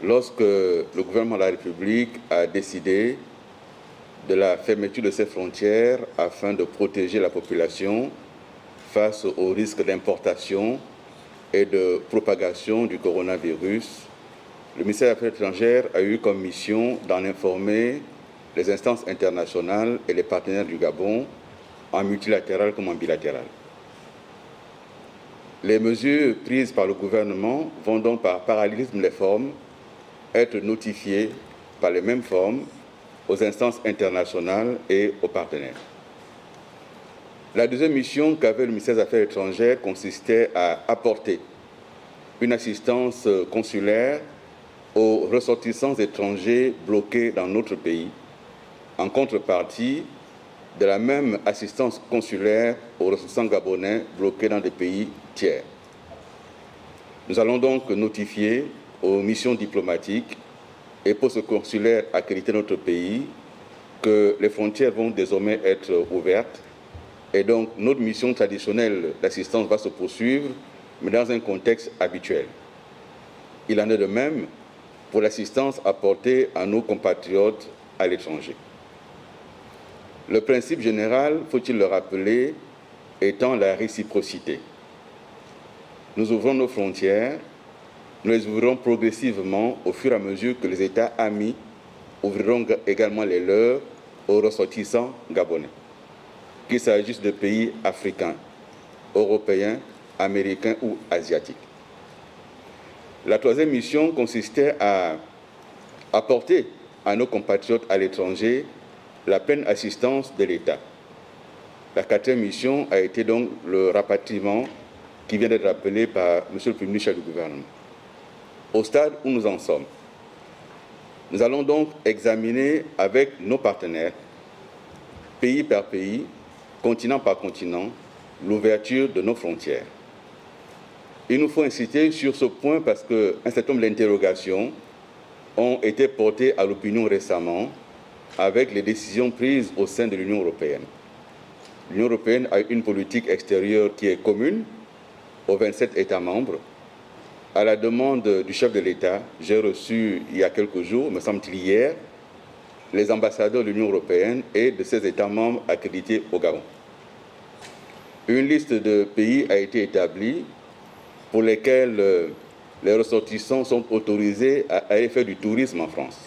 lorsque le gouvernement de la République a décidé de la fermeture de ses frontières afin de protéger la population face au risque d'importation et de propagation du coronavirus, le ministère des Affaires étrangères a eu comme mission d'en informer les instances internationales et les partenaires du Gabon, en multilatéral comme en bilatéral. Les mesures prises par le gouvernement vont donc par parallélisme des formes être notifiées par les mêmes formes aux instances internationales et aux partenaires. La deuxième mission qu'avait le ministère des Affaires étrangères consistait à apporter une assistance consulaire aux ressortissants étrangers bloqués dans notre pays, en contrepartie de la même assistance consulaire aux ressortissants gabonais bloqués dans des pays tiers. Nous allons donc notifier aux missions diplomatiques et postes consulaires accrédités dans notre pays que les frontières vont désormais être ouvertes et donc notre mission traditionnelle d'assistance va se poursuivre, mais dans un contexte habituel. Il en est de même pour l'assistance apportée à nos compatriotes à l'étranger. Le principe général, faut-il le rappeler, étant la réciprocité. Nous ouvrons nos frontières, nous les ouvrirons progressivement au fur et à mesure que les États amis ouvriront également les leurs aux ressortissants gabonais, qu'il s'agisse de pays africains, européens, américains ou asiatiques. La troisième mission consistait à apporter à nos compatriotes à l'étranger la pleine assistance de l'État. La quatrième mission a été donc le rapatriement qui vient d'être rappelé par M. le Premier ministre du gouvernement. Au stade où nous en sommes, nous allons donc examiner avec nos partenaires, pays par pays, continent par continent, l'ouverture de nos frontières. Il nous faut insister sur ce point parce qu'un certain nombre d'interrogations ont été portées à l'opinion récemment avec les décisions prises au sein de l'Union européenne. L'Union européenne a une politique extérieure qui est commune aux 27 États membres. À la demande du chef de l'État, j'ai reçu il y a quelques jours, me semble-t-il hier, les ambassadeurs de l'Union européenne et de ces États membres accrédités au Gabon. Une liste de pays a été établie pour lesquels les ressortissants sont autorisés à aller faire du tourisme en France.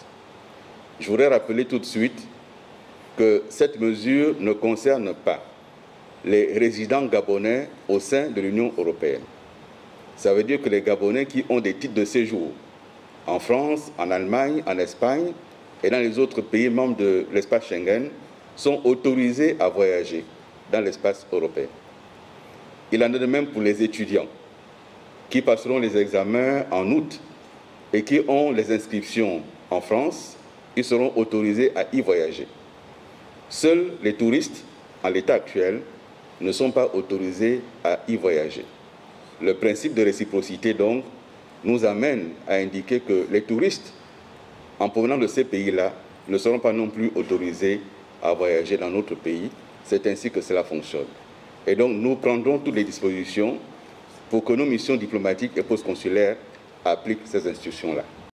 Je voudrais rappeler tout de suite que cette mesure ne concerne pas les résidents gabonais au sein de l'Union européenne. Ça veut dire que les Gabonais qui ont des titres de séjour en France, en Allemagne, en Espagne et dans les autres pays membres de l'espace Schengen sont autorisés à voyager dans l'espace européen. Il en est de même pour les étudiants qui passeront les examens en août et qui ont les inscriptions en France, ils seront autorisés à y voyager. Seuls les touristes, en l'état actuel, ne sont pas autorisés à y voyager. Le principe de réciprocité, donc, nous amène à indiquer que les touristes, en provenant de ces pays-là, ne seront pas non plus autorisés à voyager dans notre pays. C'est ainsi que cela fonctionne. Et donc, nous prendrons toutes les dispositions pour que nos missions diplomatiques et postconsulaires appliquent ces institutions-là.